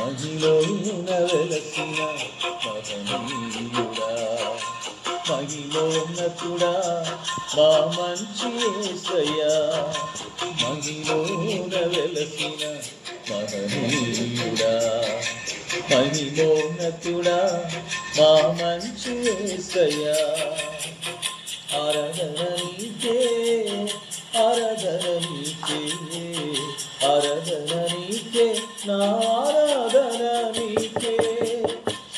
మహిలోన వెలసిన మహనీయుడా, మహిమోన్నతుడా మా మంచి యేసయ్యా. మహిలోన వెలసిన మహనీయుడా, మహిమోన్నతుడా మా మంచి యేసయ్యా. ఆరాధన నీకే, ఆరాధన నీకే, ఆరాధన నీకే, నా ఆరాధన నీకే.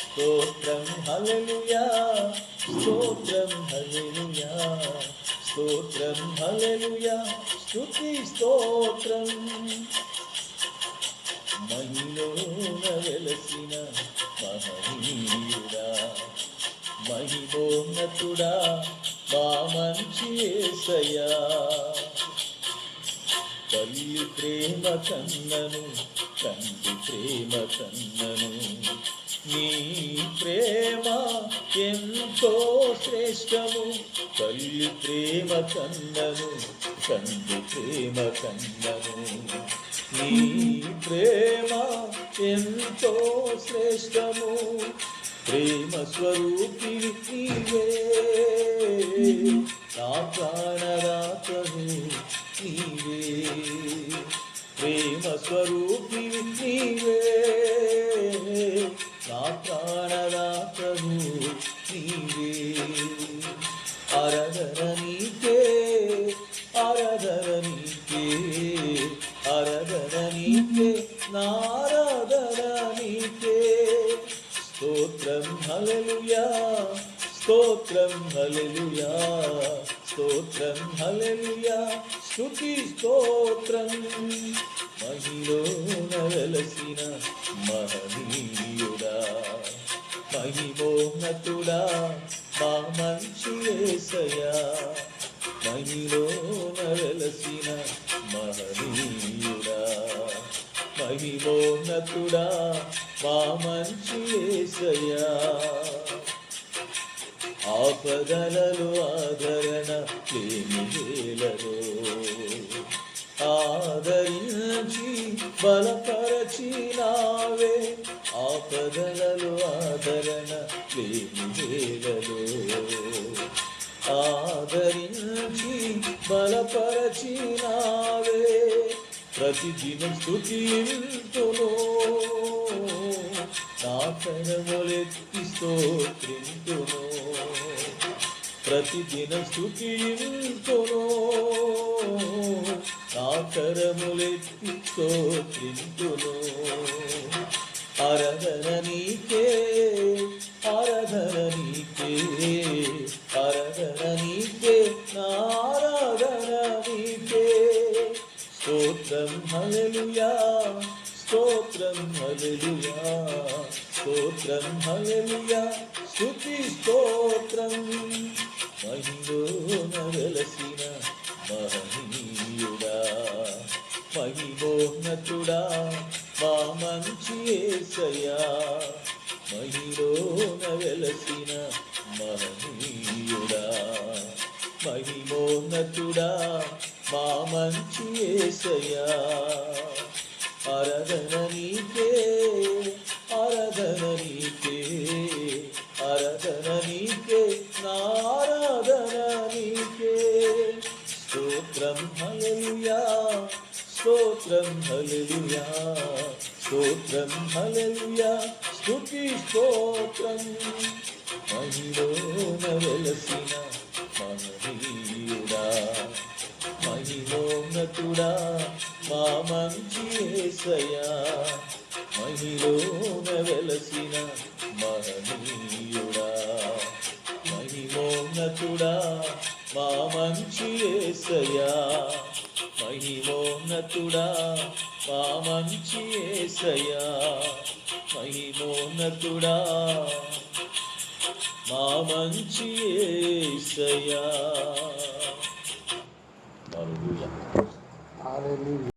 స్తోత్రం హల్లెలూయా, స్తోత్రం హల్లెలూయా, స్తోత్రం హల్లెలూయా, స్తుతి స్తోత్రం. మహిలోన వెలసిన మహనీయుడా, మహిమోన్నతుడా మా మంచి యేసయ్యా. తల్లి ప్రేమ కన్నను, తండ్రి ప్రేమ కన్నను, నీ ప్రేమ ఎంతో శ్రేష్టము. తల్లి ప్రేమ కన్నను, తండ్రి ప్రేమ కన్నను, నీ ప్రేమ ఎంతో శ్రేష్టము. ప్రేమ స్వరూపిణి నీవే, నా ప్రాణదాతవు నీవే. ప్రేమ స్వరూపిణి నీవే, నా ప్రాణదాతవు నీవే. ఆరాధన నీకే, ఆరాధన నీకే, ఆరాధన నీకే, నా ఆరాధన నీకే. స్తోత్రం హల్లెలూయా, స్తోత్రం హల్లెలూయా, స్తోత్రం హల్లెలూయా, స్తుతి స్తోత్రం. మహిలోన వెలసిన మహనీయుడా, మహిమోన్నతుడా మా మంచి యేసయ్యా. మహిలోన వెలసిన మహనీయుడా, మహిమోన్నతుడా మా మంచి యేసయ్యా. ఆపదలలో ఆదరణ లేని వేళలో ఆదరించి బలపరచినావే. ఆపదలలో ఆదరణ లేని వేళలో ఆదరించి బలపరచినావే. ప్రతిదినం స్తుతింతును, నా కరములెత్తి స్తోత్రింతును. ప్రతిదినం స్తుతింతును, నా కరములెత్తి స్తోత్రింతును. ఆరాధన నీకే, ఆరాధన నీకే, ఆరాధన నీకే, నా ఆరాధన నీకే. స్తోత్రం హల్లెలూయా, స్తోత్రం హల్లెలూయా, స్తోత్రం హల్లెలూయా, స్తుతి స్తోత్రం. మహిలోన వెలసిన మహనీయుడా, మహిమోన్నతుడా మా మంచి యేసయ్యా. మహిలోన వెలసిన మహనీయుడా, మహిమోన్నతుడా మా మంచి యేసయ్యా. ఆరాధన నీకే, ఆరాధన నీకే, ఆరాధన నీకే, నా ఆరాధన నీకే. స్తోత్రం హల్లెలూయా, స్తోత్రం హల్లెలూయా, స్తోత్రం హల్లెలూయా, స్తుతి స్తోత్రం. మహిలోన వెలసిన మహనీయుడా, మహిమోన్నతుడా మా మంచి యేసయ్యా. మహిలోన వెలసిన మహనీయుడా, మహిమోన్నతుడా మా మంచి యేసయ్యా. మహిమోన్నతుడా మా మంచి యేసయ్యా. మహిమోన్నతుడా మా మంచి యేసయ్యా. హల్లెలూయా.